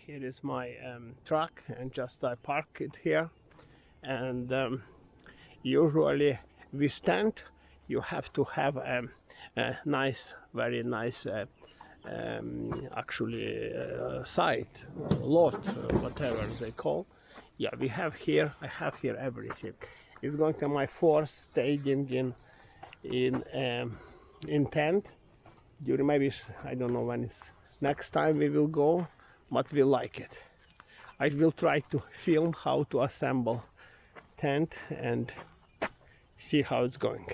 is my truck, and just I park it here. And usually we stand. You have to have a nice, very nice actually site, lot, whatever they call. Yeah, we have here. I have here everything. It's going to my fourth staging in tent. During maybe I don't know when it's next time we will go, but we like it. I will try to film how to assemble tent and see how it's going.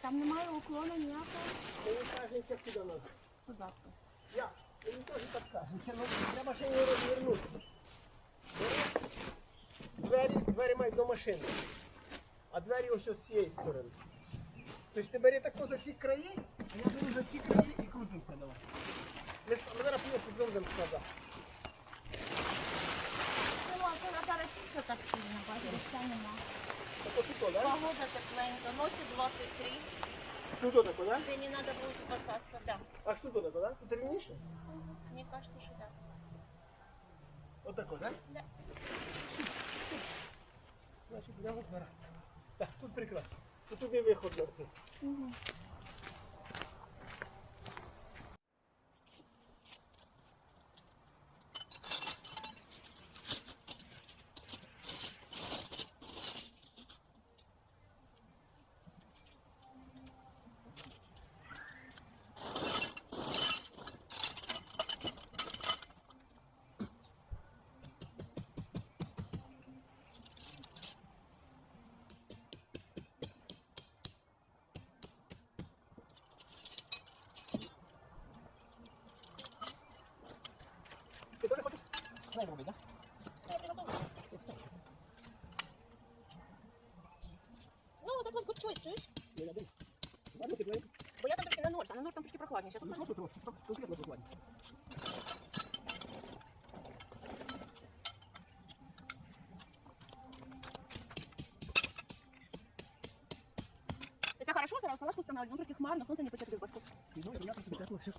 Там немає уклону ніякого. Мені кажеться, куди надо. Куди? Я, мені теж так кажуть, ну треба ще його розвернути. Двері мають до машини, а двері ось з цієї сторони. Тобто ти бери тако за ці краї, а я беру за ці краї і крутимося давай. Ми зараз будемо складати. А зараз тільки так сильно, бачиш, нема. Так, да? Погода тепленька, ночі 23. Что такое, да? Тебе не надо будет спасаться, да. А что такое, да? Тут ровнейше? Мне кажется, что да. Вот такой, да? Да. Значит, я вот гора. Так, тут прекрасно. Тут не выход на все. Угу. Ты тоже хочешь? Дай рубить, да? Ну, вот так вот гудчой, чуешь? Не надо. Ладно, ты говоришь. Бо я там трошки на ночь, а на ночь там трошки прохладніше. Ну, что ты конкретно прохладно? Это хорошо, когда палатку устанавливать, он трошки хмарно, солнце не печет в башку. Ну, приятно тебе тепло, все.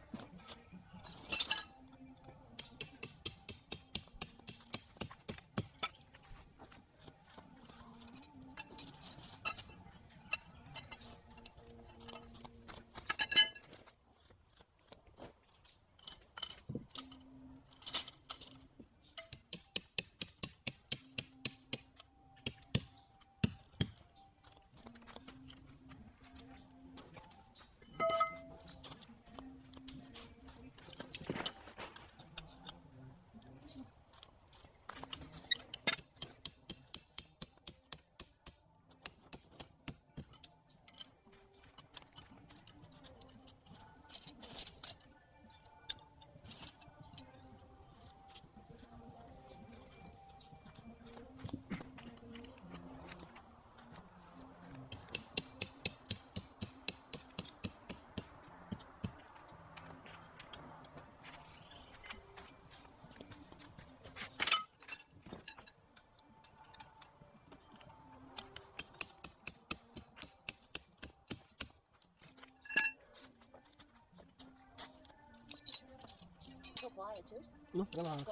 Плаває, чуєш? Ну, релакс.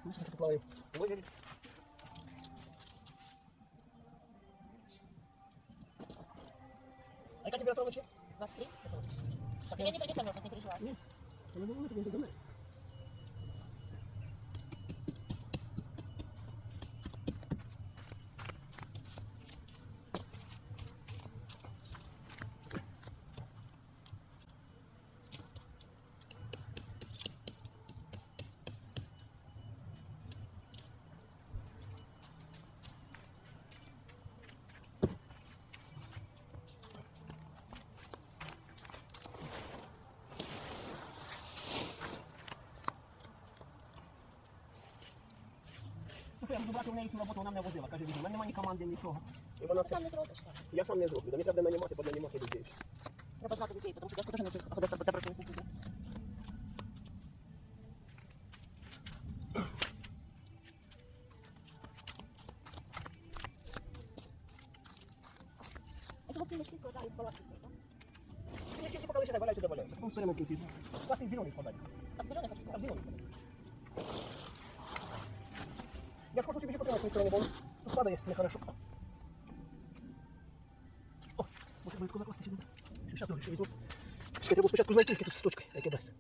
Слушай, как плаваю. Ой, а какая температура ночи? 23. Так, Я не придет замерзнуть, не переживай. Нет, я думаю, это не замерз. я буду брати в неї цю роботу, вона мене возила. Каже, візьми, в мене немає ні команди, нічого. І вона Ти це... сам не зробиш так. Я сам не зроблю, мені треба нанімати, бо нанімати людей. Треба знати людей, тому що я ж теж не цих ходив тебе працюю туди. Это вот именно шутка, да, и палатки, да? Я ще поки лише валяються, доваляються. Потім сторінок кінці. Стати зелений складати. Так, зеленый хочу. Так, зелений складати. Я ж хочу собі потримати свої сторони, бо воно складає нехорошо. О, може буде накласти сюди. Зараз добре, ще візьму. Треба спочатку знайти, які тут з точки, яке дасть.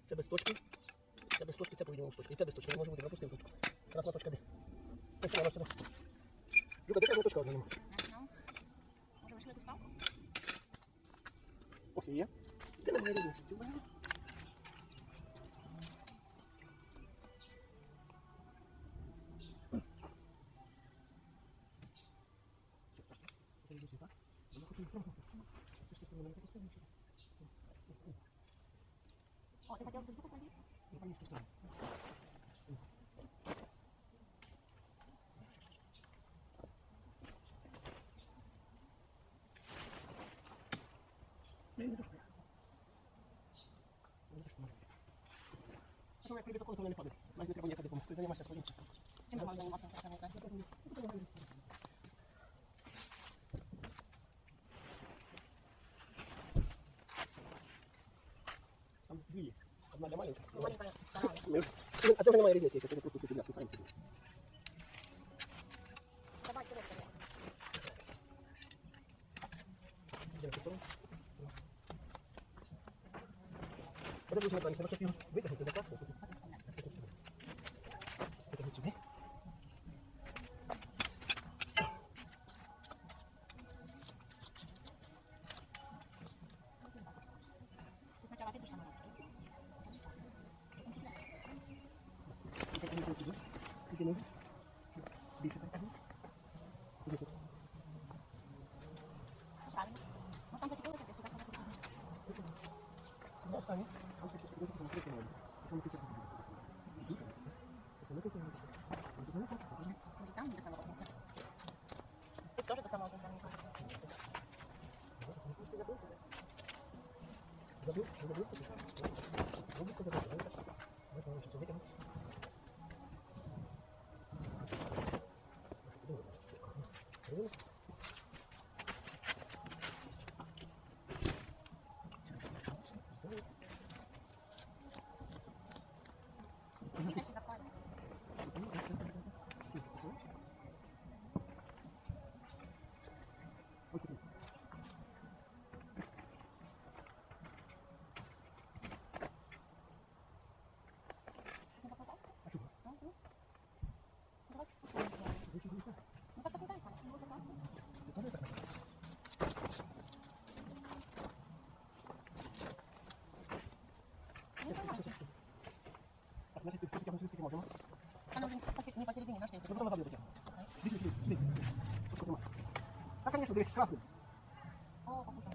Це без точки. Це без точки, це по-відомому з точки. І це без точки, не може бути, пропустив точку. Красна точка де? Ось вона сюди. Люка, де красна точка одна нема? Може вийшли тут палку? Ось є. Це немає різниці. Це немає. О, ты хотел тут посмотреть? Що як прийде такого, то вона не падає. Навіть не треба ніяка допомога. Ти займайся своїм. Чим я маю займатися? Там дві є. Одна для маленька. Маленькая, вторая. А це вже немає різниці, якщо ти просто підляк, ти правильно. Давай, вперед, вперед. Это будет неправильно, если вы вытянуть, это классно. Это будет сюда. Ты сначала видишь сама. Это будет сюда. Теперь нужно. Більше так. Правильно. Ну там зачем это? Сюда надо. Да, оставим. Он хочет, чтобы это смотреть на него. Он хочет, чтобы это Может там, где самого конца. Ты тоже до самого конца не хочешь. забыл, забыл. Вот он сейчас вытянул. Значит, ты тягнуть высоки можем. Она уже не посередине, на что это? Ну, потом назад ее тягнуть. Здесь. А, конечно, ты красный. О, попутал.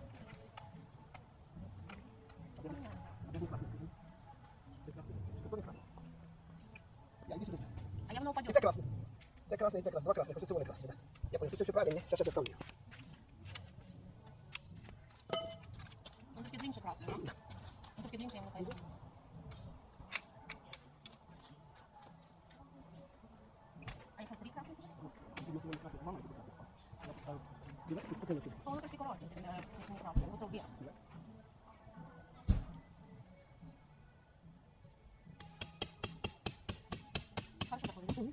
А я вона упадет. Це красний. Це красний, це красний. Два красних, ось це вони красні, так. Я понял, тут все правильно, зараз я ставлю. Он трошки длиннее красный, да? Он трошки длиннее ему пойдет. А если три красных? То он трошки коротенький, если не красный, вот вверх. Хорошо такой,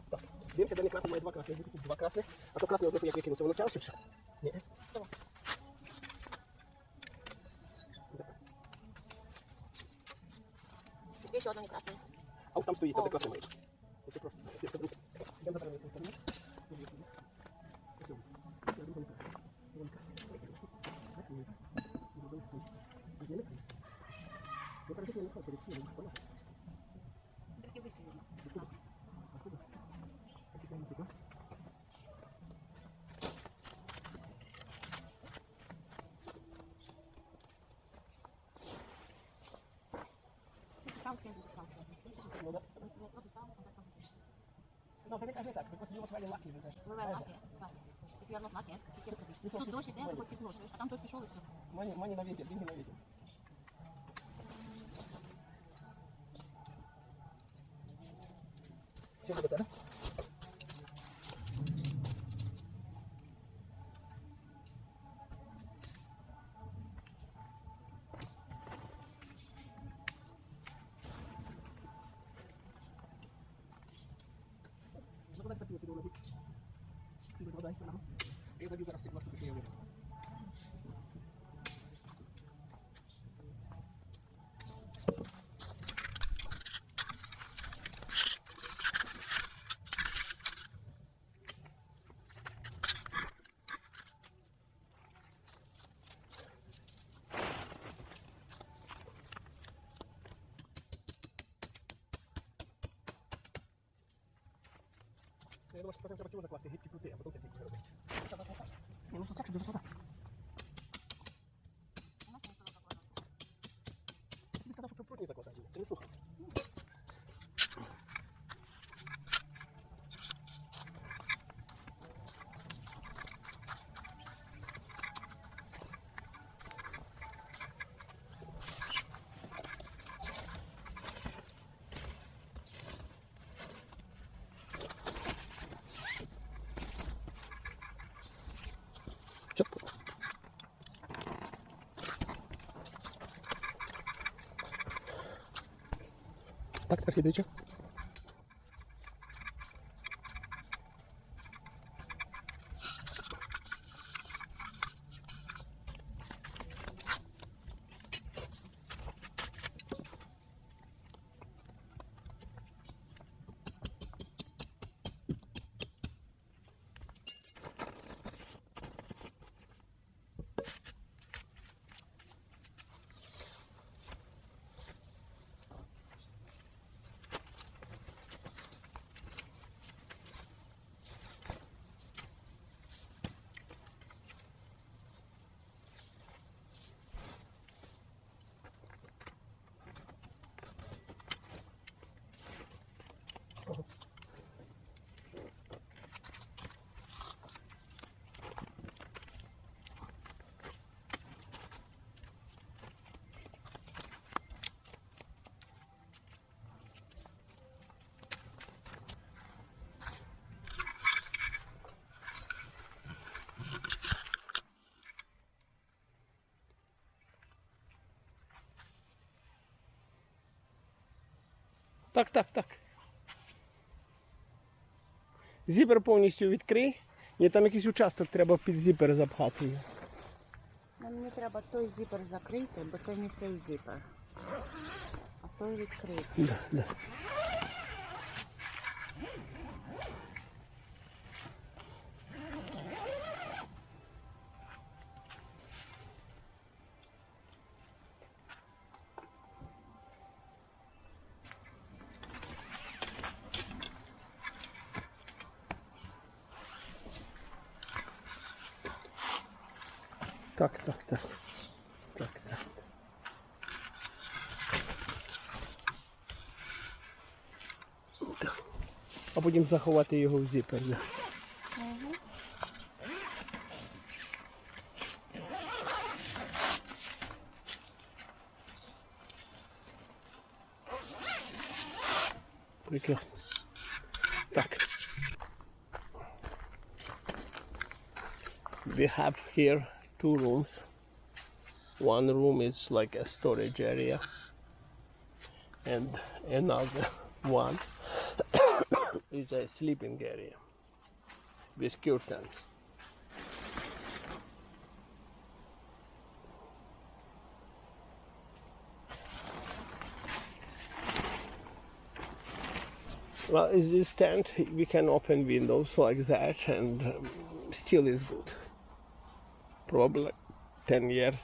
Так, дивимося, де не красний, має два красних, два красних, а то красний одного як викинув, це воно час ще? Ні. Еще одна не красная. А от там стоїть, там де красний маєш. Це просто. Я на правильній стороні. Только выше видно. Count can be discounted. No, perché так, because you was very lucky with that. We were lucky, but if you are not lucky, you can't do. Тут дощ іде, хоч під ночі, а там той пішов і все. Money на ветер, деньги на ветер. Все буде, да? Я забью зараз всі два штуки, що я вибрав. Я думаю, що потім треба цього закласти, гидкі крути, а потім це тільки робити. Ну, що так, дуже вода. Ти сказав, що прутні закладати. Ти не слухав. Так, тепер слідуючи. Так. Зіпер повністю відкрий. Ні, там якийсь участок треба під зіпер запхати. Мені треба той зіпер закрити, бо це не цей зіпер. А той відкрити. Да. Так. А потім заховати його в зіпер. Да. Угу. Прекрасно. Так. We have here 2 rooms. One room is like a storage area, and another one is a sleeping area with curtains. Well, is this tent we can open windows like that, and still is good. Probably like 10 years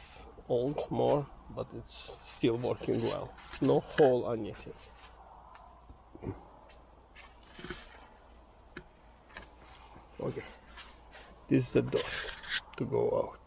old more, but it's still working well. No hole or anything. Okay, this is the door to go out.